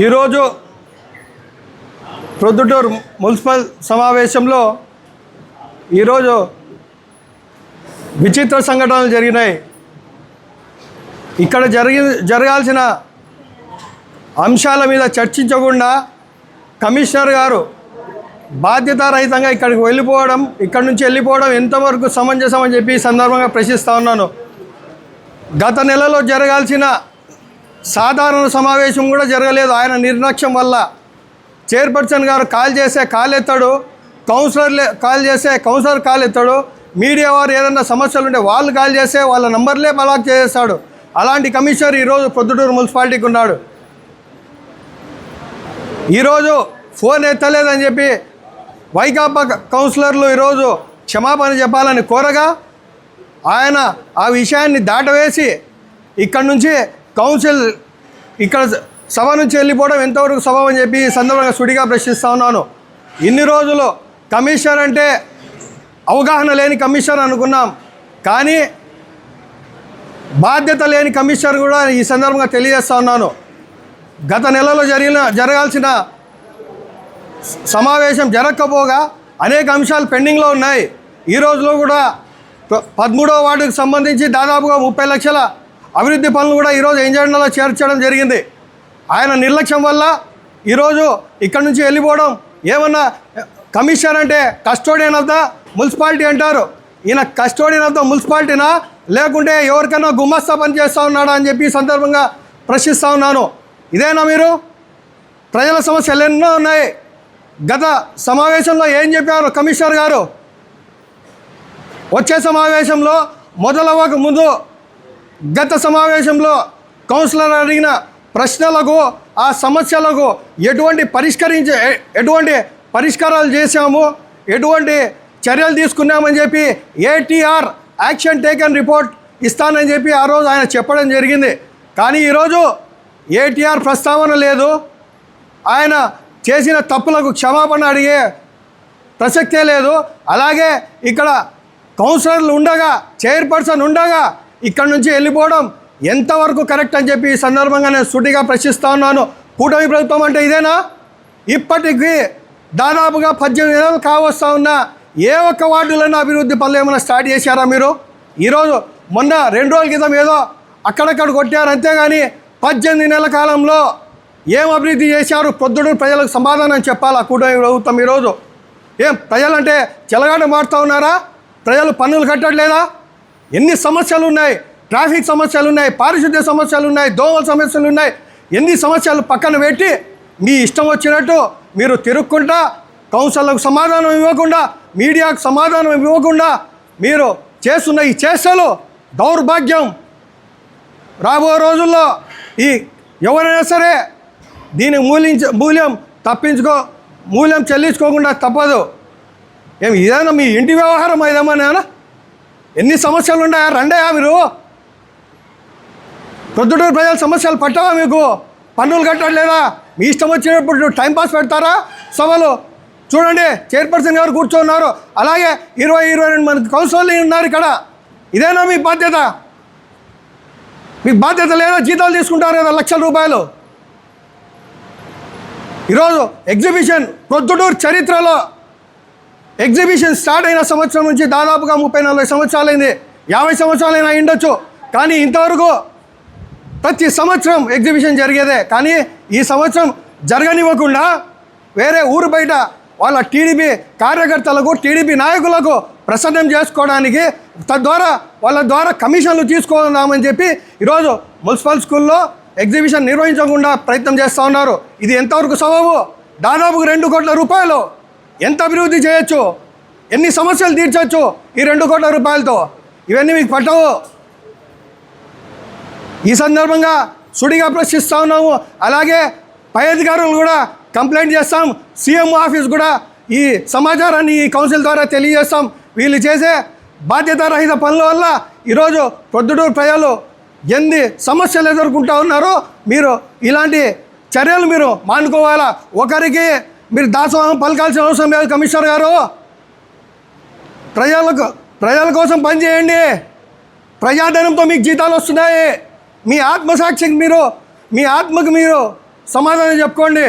ఈరోజు ప్రొద్దుటూరు మున్సిపల్ సమావేశంలో ఈరోజు విచిత్ర సంఘటనలు జరిగినాయి. ఇక్కడ జరగాల్సిన అంశాల మీద చర్చించకుండా కమిషనర్ గారు బాధ్యతారహితంగా ఇక్కడికి వెళ్ళిపోవడం, ఇక్కడి నుంచి వెళ్ళిపోవడం ఎంతవరకు సమంజసం అని చెప్పి ఈ సందర్భంగా ప్రశ్నిస్తూ ఉన్నాను. గత నెలలో జరగాల్సిన సాధారణ సమావేశం కూడా జరగలేదు. ఆయన నిర్లక్ష్యం వల్ల చైర్పర్సన్ గారు కాల్ ఎత్తాడు, కౌన్సిలర్ కాల్ ఎత్తాడు, మీడియా వారు ఏదన్నా సమస్యలు ఉంటే వాళ్ళు కాల్ చేస్తే వాళ్ళ నంబర్లే బ్లాక్ చేసేస్తాడు. అలాంటి కమిషనర్ ఈరోజు ప్రొద్దుటూరు మున్సిపాలిటీకి ఉన్నాడు. ఈరోజు ఫోన్ ఎత్తలేదని చెప్పి వైకాపా కౌన్సిలర్లు ఈరోజు క్షమాపణ చెప్పాలని కోరగా ఆయన ఆ విషయాన్ని దాటవేసి ఇక్కడి నుంచి ఇక్కడ సభ నుంచి వెళ్ళిపోవడం ఎంతవరకు సబబు అని చెప్పి ఈ సందర్భంగా సుడిగా ప్రశ్నిస్తూ ఉన్నాను. ఇన్ని రోజులు కమిషనర్ అంటే అవగాహన లేని కమిషనర్ అనుకున్నాం, కానీ బాధ్యత లేని కమిషనర్ కూడా ఈ సందర్భంగా తెలియజేస్తూ ఉన్నాను. గత నెలలో జరగాల్సిన సమావేశం జరగకపోగా అనేక అంశాలు పెండింగ్లో ఉన్నాయి. ఈ రోజులో కూడా 13వ వార్డుకు సంబంధించి దాదాపుగా 30 లక్షల అభివృద్ధి పనులు కూడా ఈరోజు ఎజెండాలో చేర్చడం జరిగింది. ఆయన నిర్లక్ష్యం వల్ల ఈరోజు ఇక్కడి నుంచి వెళ్ళిపోవడం. ఏమన్నా కమిషనర్ అంటే కస్టోడియన్ ఆఫ్ ద మున్సిపాలిటీ అంటారు. ఈయన కస్టోడియన్ ఆఫ్ ద మున్సిపాలిటీనా లేకుంటే ఎవరికైనా గుమస్తా పని చేస్తూ ఉన్నాడా అని చెప్పి ఈ సందర్భంగా ప్రశ్నిస్తూ ఉన్నాను. ఇదేనా మీరు? ప్రజల సమస్యలు ఎన్నో ఉన్నాయి. గత సమావేశంలో ఏం చెప్పారు కమిషనర్ గారు? వచ్చే సమావేశంలో మొదలవ్వక ముందు గత సమావేశంలో కౌన్సిలర్ అడిగిన ప్రశ్నలకు, ఆ సమస్యలకు ఎటువంటి పరిష్కారాలు చేశాము, ఎటువంటి చర్యలు తీసుకున్నామని చెప్పి ATR యాక్షన్ టేకన్ రిపోర్ట్ ఇస్తానని చెప్పి ఆ రోజు ఆయన చెప్పడం జరిగింది. కానీ ఈరోజు ATR ప్రస్తావన లేదు. ఆయన చేసిన తప్పులకు క్షమాపణ అడిగే ప్రసక్తే లేదు. అలాగే ఇక్కడ కౌన్సిలర్లు ఉండగా, చైర్పర్సన్ ఉండగా ఇక్కడ నుంచి వెళ్ళిపోవడం ఎంతవరకు కరెక్ట్ అని చెప్పి ఈ సందర్భంగా నేను సూటిగా ప్రశ్నిస్తూ ఉన్నాను. కూటమి ప్రభుత్వం అంటే ఇదేనా? ఇప్పటికీ దాదాపుగా 18 నెలలు కావస్తూ ఉన్నా ఏ ఒక్క వార్డులైనా అభివృద్ధి పనులు ఏమైనా స్టార్ట్ చేశారా మీరు? ఈరోజు మొన్న 2 రోజుల క్రితం ఏదో అక్కడక్కడ కొట్టారు, అంతేగాని 18 నెలల కాలంలో ఏం అభివృద్ధి చేశారు? ప్రొద్దుటూరు ప్రజలకు సమాధానం చెప్పాలా కూటమి ప్రభుత్వం? ఈరోజు ఏం ప్రజలంటే చెలగాట మారుతూ ఉన్నారా? ప్రజలు పన్నులు కట్టట్లేదా? ఎన్ని సమస్యలు ఉన్నాయి, ట్రాఫిక్ సమస్యలు ఉన్నాయి, పారిశుద్ధ్య సమస్యలు ఉన్నాయి, దోమల సమస్యలు ఉన్నాయి. ఎన్ని సమస్యలు పక్కన పెట్టి మీ ఇష్టం వచ్చినట్టు మీరు తిరుక్కుంటా, కౌన్సిలర్లకు సమాధానం ఇవ్వకుండా, మీడియాకు సమాధానం ఇవ్వకుండా మీరు చేస్తున్న ఈ చేష్టలు దౌర్భాగ్యం. రాబో రోజుల్లో ఈ ఎవరైనా సరే దీని మూల్యం చెల్లించుకోకుండా తప్పదు. ఇదేనా మీ ఇంటి వ్యవహారం? ఇదేమన్నా ఎన్ని సమస్యలు ఉన్నాయా? రండయా మీరు. ప్రొద్దుటూరు ప్రజల సమస్యలు పట్టవా మీకు? పన్నులు కట్టలేదా? మీ ఇష్టం వచ్చినప్పుడు టైంపాస్ పెడతారా సభలు? చూడండి, చైర్పర్సన్ గారు కూర్చున్నారు, అలాగే 22 మంది కౌన్సిలర్లు ఉన్నారు ఇక్కడ. ఇదేనా మీ బాధ్యత? మీకు బాధ్యత లేదా? జీతాలు తీసుకుంటారు కదా లక్షల రూపాయలు. ఈరోజు ఎగ్జిబిషన్ ప్రొద్దుటూరు చరిత్రలో ఎగ్జిబిషన్ స్టార్ట్ అయిన సంవత్సరం నుంచి దాదాపుగా 30-40 సంవత్సరాలైంది, 50 సంవత్సరాలైనా ఉండొచ్చు. కానీ ఇంతవరకు ప్రతి సంవత్సరం ఎగ్జిబిషన్ జరిగేదే. కానీ ఈ సంవత్సరం జరగనివ్వకుండా వేరే ఊరు బయట వాళ్ళ టీడీపీ కార్యకర్తలకు, టీడీపీ నాయకులకు ప్రసన్నం చేసుకోవడానికి, తద్వారా వాళ్ళ ద్వారా కమిషన్లు తీసుకుందామని చెప్పి ఈరోజు మున్సిపల్ స్కూల్లో ఎగ్జిబిషన్ నిర్వహించకుండా ప్రయత్నం చేస్తూ ఉన్నారు. ఇది ఎంతవరకు సబబు? దాదాపుగా 2 కోట్ల రూపాయలు ఎంత అభివృద్ధి చేయొచ్చు? ఎన్ని సమస్యలు తీర్చవచ్చు ఈ 2 కోట్ల రూపాయలతో? ఇవన్నీ మీకు పట్టవు. ఈ సందర్భంగా సుడిగా ప్రశ్నిస్తూ ఉన్నాము. అలాగే పై అధికారులు కూడా కంప్లైంట్ చేస్తాం. సీఎం ఆఫీస్ కూడా ఈ సమాచారాన్ని ఈ కౌన్సిల్ ద్వారా తెలియజేస్తాం. వీళ్ళు చేసే బాధ్యతారహిత పనుల వల్ల ఈరోజు ప్రొద్దుటూరు ప్రజలు ఎన్ని సమస్యలు ఎదుర్కొంటూ ఉన్నారో మీరు ఇలాంటి చర్యలు మీరు మానుకోవాలా. ఒకరికి మీరు దాసోహం పలకాల్సిన అవసరం లేదు. కమిషనర్ గారు, ప్రజల కోసం పనిచేయండి. ప్రజాధనంతో మీకు జీతాలు వస్తున్నాయి. మీ ఆత్మసాక్షికి మీరు సమాధానం చెప్పుకోండి.